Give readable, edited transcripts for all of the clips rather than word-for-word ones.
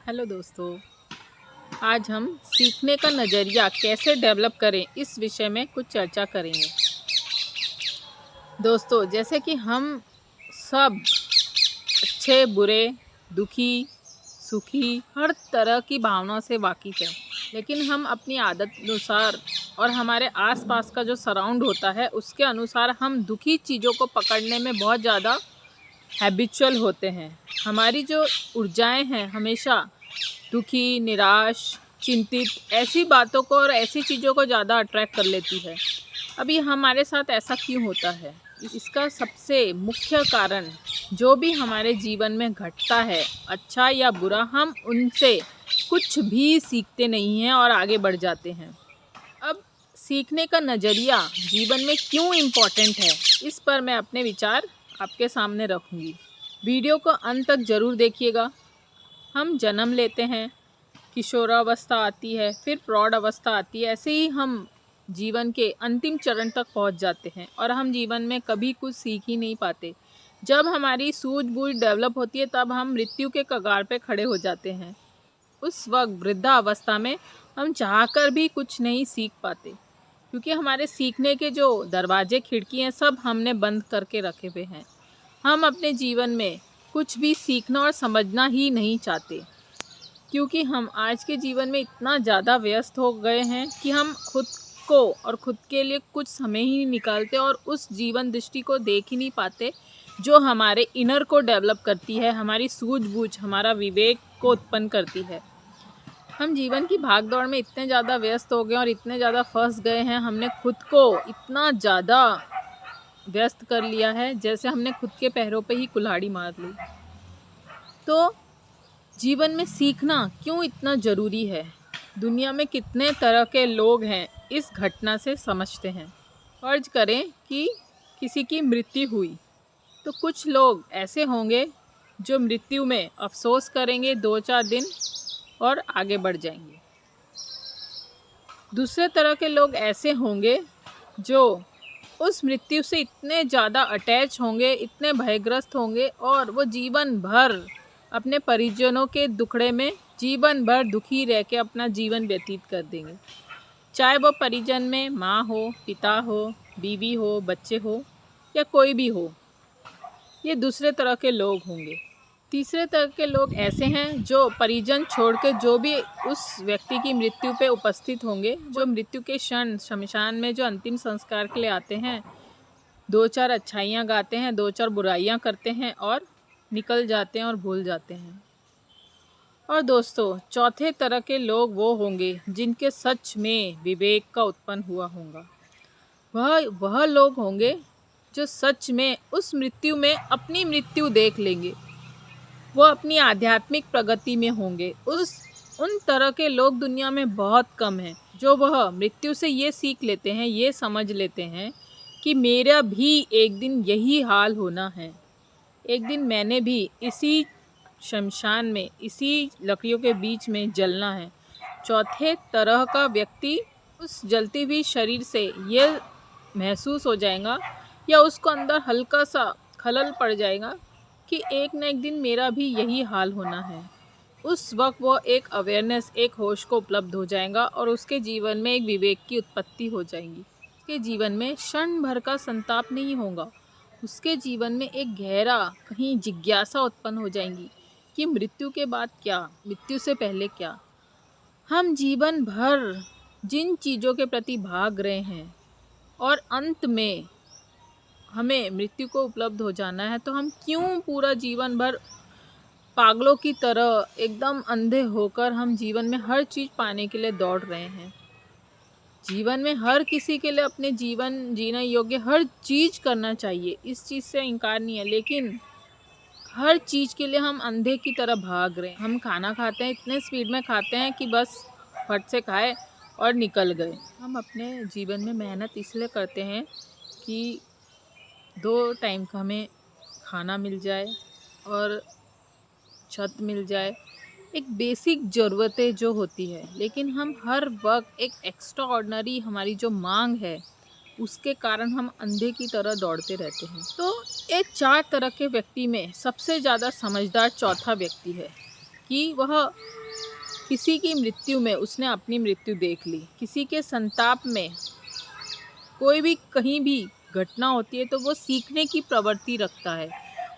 Hello दोस्तों, आज हम सीखने का नज़रिया कैसे डेवलप करें इस विषय में कुछ चर्चा करेंगे। दोस्तों, जैसे कि हम सब अच्छे बुरे, दुखी, सुखी हर तरह की भावनाओं से वाकिफ़ हैं, लेकिन हम अपनी आदत अनुसार और हमारे आसपास का जो सराउंड होता है उसके अनुसार हम दुखी चीज़ों को पकड़ने में बहुत ज़्यादा हैबिचुअल होते हैं। हमारी जो ऊर्जाएं हैं हमेशा दुखी, निराश, चिंतित ऐसी बातों को और ऐसी चीज़ों को ज़्यादा अट्रैक्ट कर लेती है। अभी हमारे साथ ऐसा क्यों होता है? इसका सबसे मुख्य कारण जो भी हमारे जीवन में घटता है, अच्छा या बुरा, हम उनसे कुछ भी सीखते नहीं हैं और आगे बढ़ जाते हैं। अब सीखने का नज़रिया जीवन में क्यों इम्पोर्टेंट है, इस पर मैं अपने विचार आपके सामने रखूँगी। वीडियो को अंत तक ज़रूर देखिएगा। हम जन्म लेते हैं, किशोरावस्था आती है, फिर प्रौढ़ अवस्था आती है, ऐसे ही हम जीवन के अंतिम चरण तक पहुंच जाते हैं और हम जीवन में कभी कुछ सीख ही नहीं पाते। जब हमारी सूझबूझ डेवलप होती है तब हम मृत्यु के कगार पे खड़े हो जाते हैं। उस वक्त वृद्धावस्था में हम चाहकर भी कुछ नहीं सीख पाते, क्योंकि हमारे सीखने के जो दरवाजे खिड़की हैं सब हमने बंद करके रखे हुए हैं। हम अपने जीवन में कुछ भी सीखना और समझना ही नहीं चाहते, क्योंकि हम आज के जीवन में इतना ज़्यादा व्यस्त हो गए हैं कि हम खुद को और खुद के लिए कुछ समय ही नहीं निकालते और उस जीवन दृष्टि को देख ही नहीं पाते जो हमारे इनर को डेवलप करती है, हमारी सूझबूझ, हमारा विवेक को उत्पन्न करती है। हम जीवन की भागदौड़ में इतने ज़्यादा व्यस्त हो गए और इतने ज़्यादा फंस गए हैं, हमने खुद को इतना ज़्यादा व्यस्त कर लिया है जैसे हमने खुद के पैरों पे ही कुल्हाड़ी मार ली। तो जीवन में सीखना क्यों इतना ज़रूरी है? दुनिया में कितने तरह के लोग हैं, इस घटना से समझते हैं। फर्ज करें कि किसी की मृत्यु हुई, तो कुछ लोग ऐसे होंगे जो मृत्यु में अफसोस करेंगे 2-4 दिन और आगे बढ़ जाएंगे। दूसरे तरह के लोग ऐसे होंगे जो उस मृत्यु से इतने ज़्यादा अटैच होंगे, इतने भयग्रस्त होंगे और वो जीवन भर अपने परिजनों के दुखड़े में जीवन भर दुखी रह के अपना जीवन व्यतीत कर देंगे। चाहे वो परिजन में माँ हो, पिता हो, बीवी हो, बच्चे हो या कोई भी हो, ये दूसरे तरह के लोग होंगे। तीसरे तरह के लोग ऐसे हैं जो परिजन छोड़ के जो भी उस व्यक्ति की मृत्यु पे उपस्थित होंगे, जो मृत्यु के क्षण शमशान में जो अंतिम संस्कार के लिए आते हैं, 2-4 अच्छाइयाँ गाते हैं, 2-4 बुराइयाँ करते हैं और निकल जाते हैं और भूल जाते हैं। और दोस्तों, चौथे तरह के लोग वो होंगे जिनके सच में विवेक का उत्पन्न हुआ होगा। वह लोग होंगे जो सच में उस मृत्यु में अपनी मृत्यु देख लेंगे। वो अपनी आध्यात्मिक प्रगति में होंगे। उन तरह के लोग दुनिया में बहुत कम हैं जो वह मृत्यु से ये सीख लेते हैं, ये समझ लेते हैं कि मेरा भी एक दिन यही हाल होना है। एक दिन मैंने भी इसी शमशान में, इसी लकड़ियों के बीच में जलना है। चौथे तरह का व्यक्ति उस जलती हुई शरीर से ये महसूस हो जाएगा या उसको अंदर हल्का सा खलल पड़ जाएगा कि एक न एक दिन मेरा भी यही हाल होना है। उस वक्त वो एक अवेयरनेस, एक होश को उपलब्ध हो जाएगा और उसके जीवन में एक विवेक की उत्पत्ति हो जाएगी। उसके जीवन में क्षण भर का संताप नहीं होगा, उसके जीवन में एक गहरा कहीं जिज्ञासा उत्पन्न हो जाएगी कि मृत्यु के बाद क्या, मृत्यु से पहले क्या। हम जीवन भर जिन चीज़ों के प्रति भाग रहे हैं और अंत में हमें मृत्यु को उपलब्ध हो जाना है, तो हम क्यों पूरा जीवन भर पागलों की तरह एकदम अंधे होकर हम जीवन में हर चीज़ पाने के लिए दौड़ रहे हैं। जीवन में हर किसी के लिए अपने जीवन जीने योग्य हर चीज़ करना चाहिए, इस चीज़ से इनकार नहीं है, लेकिन हर चीज़ के लिए हम अंधे की तरह भाग रहे हैं। हम खाना खाते हैं, इतने स्पीड में खाते हैं कि बस फट से खाए और निकल गए। हम अपने जीवन में मेहनत इसलिए करते हैं कि 2 टाइम का हमें खाना मिल जाए और छत मिल जाए, एक बेसिक ज़रूरतें जो होती है। लेकिन हम हर वक्त एक एक्स्ट्रा ऑर्डिनरी हमारी जो मांग है उसके कारण हम अंधे की तरह दौड़ते रहते हैं। तो एक 4 तरह के व्यक्ति में सबसे ज़्यादा समझदार चौथा व्यक्ति है। कि वह किसी की मृत्यु में उसने अपनी मृत्यु देख ली, किसी के संताप में कोई भी कहीं भी घटना होती है तो वो सीखने की प्रवृत्ति रखता है,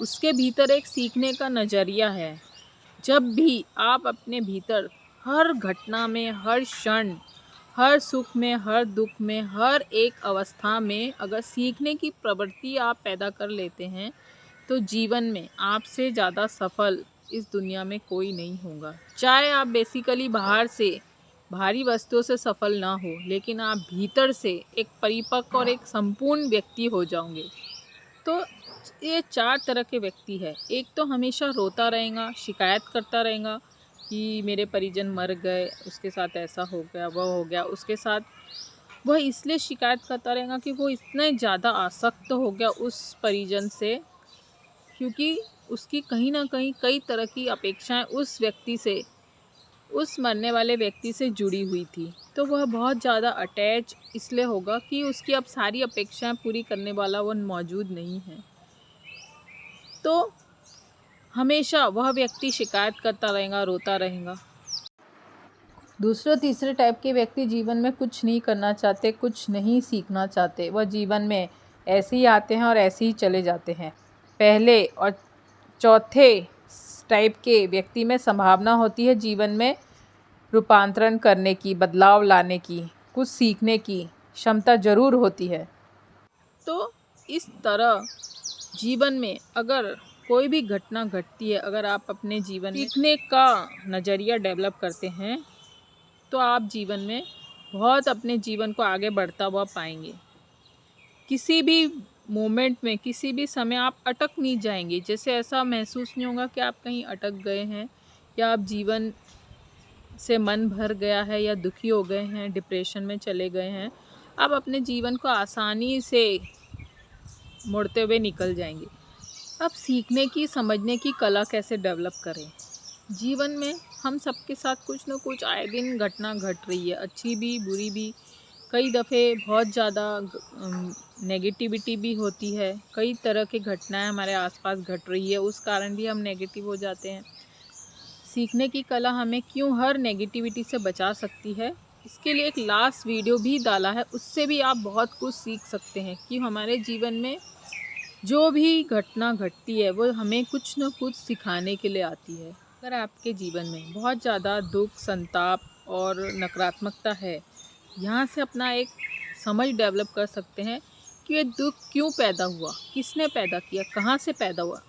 उसके भीतर एक सीखने का नज़रिया है। जब भी आप अपने भीतर हर घटना में, हर क्षण, हर सुख में, हर दुख में, हर एक अवस्था में अगर सीखने की प्रवृत्ति आप पैदा कर लेते हैं तो जीवन में आपसे ज़्यादा सफल इस दुनिया में कोई नहीं होगा। चाहे आप बेसिकली बाहर से भारी वस्तुओं से सफल ना हो, लेकिन आप भीतर से एक परिपक्व और एक संपूर्ण व्यक्ति हो जाओगे। तो ये 4 तरह के व्यक्ति है। एक तो हमेशा रोता रहेगा, शिकायत करता रहेगा कि मेरे परिजन मर गए, उसके साथ ऐसा हो गया, वह हो गया, उसके साथ वह इसलिए शिकायत करता रहेगा कि वो इतने ज़्यादा आसक्त हो गया उस परिजन से, क्योंकि उसकी कहीं ना कहीं कई तरह की अपेक्षाएं उस व्यक्ति से, उस मरने वाले व्यक्ति से जुड़ी हुई थी। तो वह बहुत ज़्यादा अटैच इसलिए होगा कि उसकी अब सारी अपेक्षाएं पूरी करने वाला वो मौजूद नहीं है। तो हमेशा वह व्यक्ति शिकायत करता रहेगा, रोता रहेगा। दूसरे तीसरे टाइप के व्यक्ति जीवन में कुछ नहीं करना चाहते, कुछ नहीं सीखना चाहते। वह जीवन में ऐसे ही आते हैं और ऐसे ही चले जाते हैं। पहले और चौथे टाइप के व्यक्ति में संभावना होती है जीवन में रूपांतरण करने की, बदलाव लाने की, कुछ सीखने की क्षमता ज़रूर होती है। तो इस तरह जीवन में अगर कोई भी घटना घटती है, अगर आप अपने जीवन में सीखने का नज़रिया डेवलप करते हैं तो आप जीवन में बहुत अपने जीवन को आगे बढ़ता हुआ पाएंगे। किसी भी मोमेंट में, किसी भी समय आप अटक नहीं जाएंगे। जैसे ऐसा महसूस नहीं होगा कि आप कहीं अटक गए हैं या आप जीवन से मन भर गया है या दुखी हो गए हैं, डिप्रेशन में चले गए हैं। आप अपने जीवन को आसानी से मुड़ते हुए निकल जाएंगे। अब सीखने की, समझने की कला कैसे डेवलप करें। जीवन में हम सबके साथ कुछ न कुछ आए दिन घटना घट रही है, अच्छी भी बुरी भी। कई दफ़े बहुत ज़्यादा नेगेटिविटी भी होती है, कई तरह की घटनाएं हमारे आसपास घट रही है, उस कारण भी हम नेगेटिव हो जाते हैं। सीखने की कला हमें क्यों हर नेगेटिविटी से बचा सकती है, इसके लिए एक लास्ट वीडियो भी डाला है, उससे भी आप बहुत कुछ सीख सकते हैं कि हमारे जीवन में जो भी घटना घटती है वो हमें कुछ न कुछ सिखाने के लिए आती है। अगर आपके जीवन में बहुत ज़्यादा दुख, संताप और नकारात्मकता है, यहाँ से अपना एक समझ डेवलप कर सकते हैं कि ये दुख क्यों पैदा हुआ, किसने पैदा किया, कहाँ से पैदा हुआ।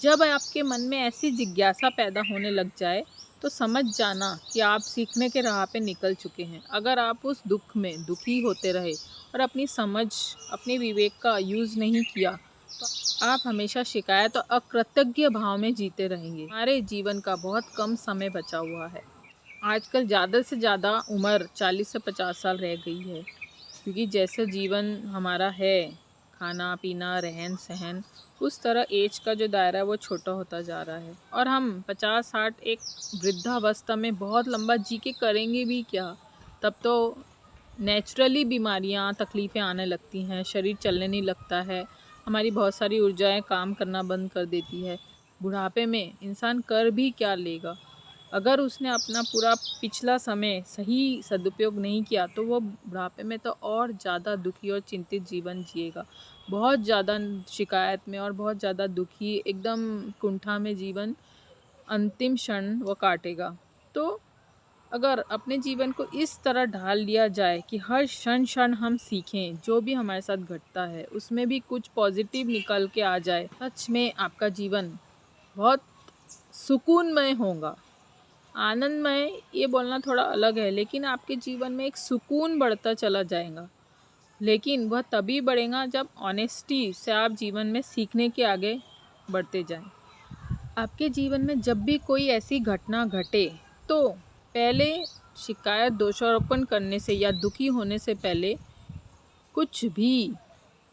जब आपके मन में ऐसी जिज्ञासा पैदा होने लग जाए तो समझ जाना कि आप सीखने के राह पे निकल चुके हैं। अगर आप उस दुख में दुखी होते रहे और अपनी समझ, अपने विवेक का यूज़ नहीं किया तो आप हमेशा शिकायत और अकृतज्ञ भाव में जीते रहेंगे। हमारे जीवन का बहुत कम समय बचा हुआ है। आजकल ज़्यादा से ज़्यादा उम्र 40 से 50 साल रह गई है, क्योंकि जैसे जीवन हमारा है, खाना पीना, रहन सहन, उस तरह एज का जो दायरा है वो छोटा होता जा रहा है। और हम 50-60 एक वृद्धावस्था में बहुत लंबा जी के करेंगे भी क्या। तब तो नेचुरली बीमारियां, तकलीफ़ें आने लगती हैं, शरीर चलने नहीं लगता है, हमारी बहुत सारी ऊर्जाएं काम करना बंद कर देती है। बुढ़ापे में इंसान कर भी क्या लेगा। अगर उसने अपना पूरा पिछला समय सही सदुपयोग नहीं किया तो वो बुढ़ापे में तो और ज़्यादा दुखी और चिंतित जीवन जिएगा, बहुत ज़्यादा शिकायत में और बहुत ज़्यादा दुखी, एकदम कुंठा में जीवन अंतिम क्षण वो काटेगा। तो अगर अपने जीवन को इस तरह ढाल लिया जाए कि हर क्षण क्षण हम सीखें, जो भी हमारे साथ घटता है उसमें भी कुछ पॉजिटिव निकल के आ जाए, सच में आपका जीवन बहुत सुकूनमय होगा। आनंदमय ये बोलना थोड़ा अलग है, लेकिन आपके जीवन में एक सुकून बढ़ता चला जाएगा। लेकिन वह तभी बढ़ेगा जब ऑनेस्टी से आप जीवन में सीखने के आगे बढ़ते जाएं। आपके जीवन में जब भी कोई ऐसी घटना घटे तो पहले शिकायत, दोषारोपण करने से या दुखी होने से पहले कुछ भी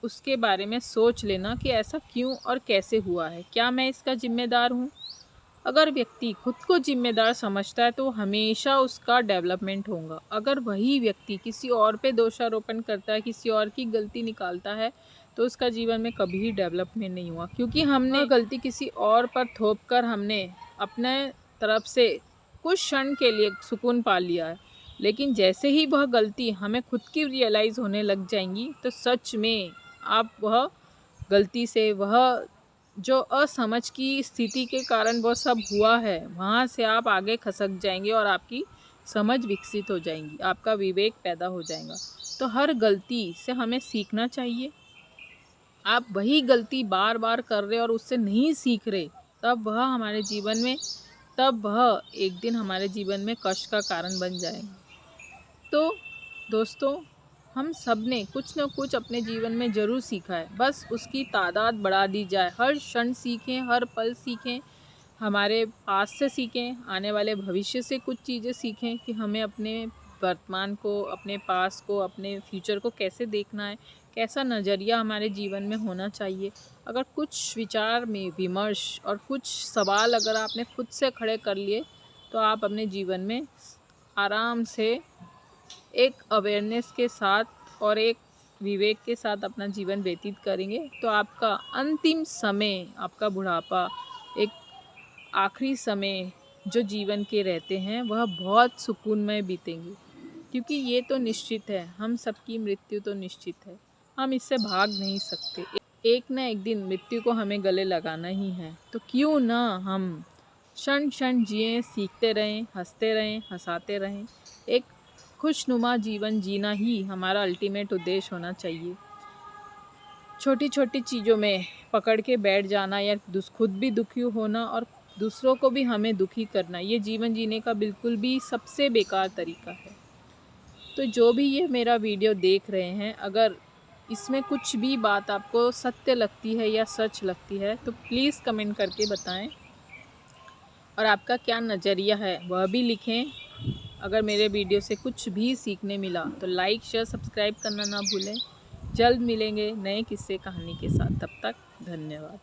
उसके बारे में सोच लेना कि ऐसा क्यों और कैसे हुआ है, क्या मैं इसका जिम्मेदार हूँ। अगर व्यक्ति खुद को जिम्मेदार समझता है तो हमेशा उसका डेवलपमेंट होगा। अगर वही व्यक्ति किसी और पे दोषारोपण करता है, किसी और की गलती निकालता है, तो उसका जीवन में कभी ही डेवलपमेंट नहीं हुआ, क्योंकि हमने गलती किसी और पर थोप कर हमने अपने तरफ से कुछ क्षण के लिए सुकून पा लिया है, लेकिन जैसे ही वह गलती हमें खुद की रियलाइज़ होने लग जाएंगी तो सच में आप वह गलती से, वह जो असमझ की स्थिति के कारण वह सब हुआ है, वहाँ से आप आगे खसक जाएंगे और आपकी समझ विकसित हो जाएंगी, आपका विवेक पैदा हो जाएगा। तो हर गलती से हमें सीखना चाहिए। आप वही गलती बार बार कर रहे और उससे नहीं सीख रहे, तब वह एक दिन हमारे जीवन में कष्ट का कारण बन जाएंगे। तो दोस्तों, हम सब ने कुछ न कुछ अपने जीवन में ज़रूर सीखा है, बस उसकी तादाद बढ़ा दी जाए। हर क्षण सीखें, हर पल सीखें, हमारे पास से सीखें, आने वाले भविष्य से कुछ चीज़ें सीखें कि हमें अपने वर्तमान को, अपने पास को, अपने फ्यूचर को कैसे देखना है, कैसा नज़रिया हमारे जीवन में होना चाहिए। अगर कुछ विचार में विमर्श और कुछ सवाल अगर आपने खुद से खड़े कर लिए तो आप अपने जीवन में आराम से एक अवेयरनेस के साथ और एक विवेक के साथ अपना जीवन व्यतीत करेंगे तो आपका अंतिम समय, आपका बुढ़ापा, एक आखिरी समय जो जीवन के रहते हैं वह बहुत सुकूनमय बीतेंगे। क्योंकि ये तो निश्चित है, हम सबकी मृत्यु तो निश्चित है, हम इससे भाग नहीं सकते। एक न एक दिन मृत्यु को हमें गले लगाना ही है, तो क्यों ना हम क्षण क्षण जिएं, सीखते रहें, हंसते रहें, हंसाते रहें। एक खुशनुमा जीवन जीना ही हमारा अल्टीमेट उद्देश्य होना चाहिए। छोटी छोटी चीज़ों में पकड़ के बैठ जाना या खुद भी दुखी होना और दूसरों को भी हमें दुखी करना, ये जीवन जीने का बिल्कुल भी सबसे बेकार तरीका है। तो जो भी ये मेरा वीडियो देख रहे हैं, अगर इसमें कुछ भी बात आपको सत्य लगती है या सच लगती है तो प्लीज़ कमेंट करके बताएं और आपका क्या नज़रिया है वह भी लिखें। अगर मेरे वीडियो से कुछ भी सीखने मिला तो लाइक, शेयर, सब्सक्राइब करना ना भूलें। जल्द मिलेंगे नए किस्से कहानी के साथ, तब तक धन्यवाद।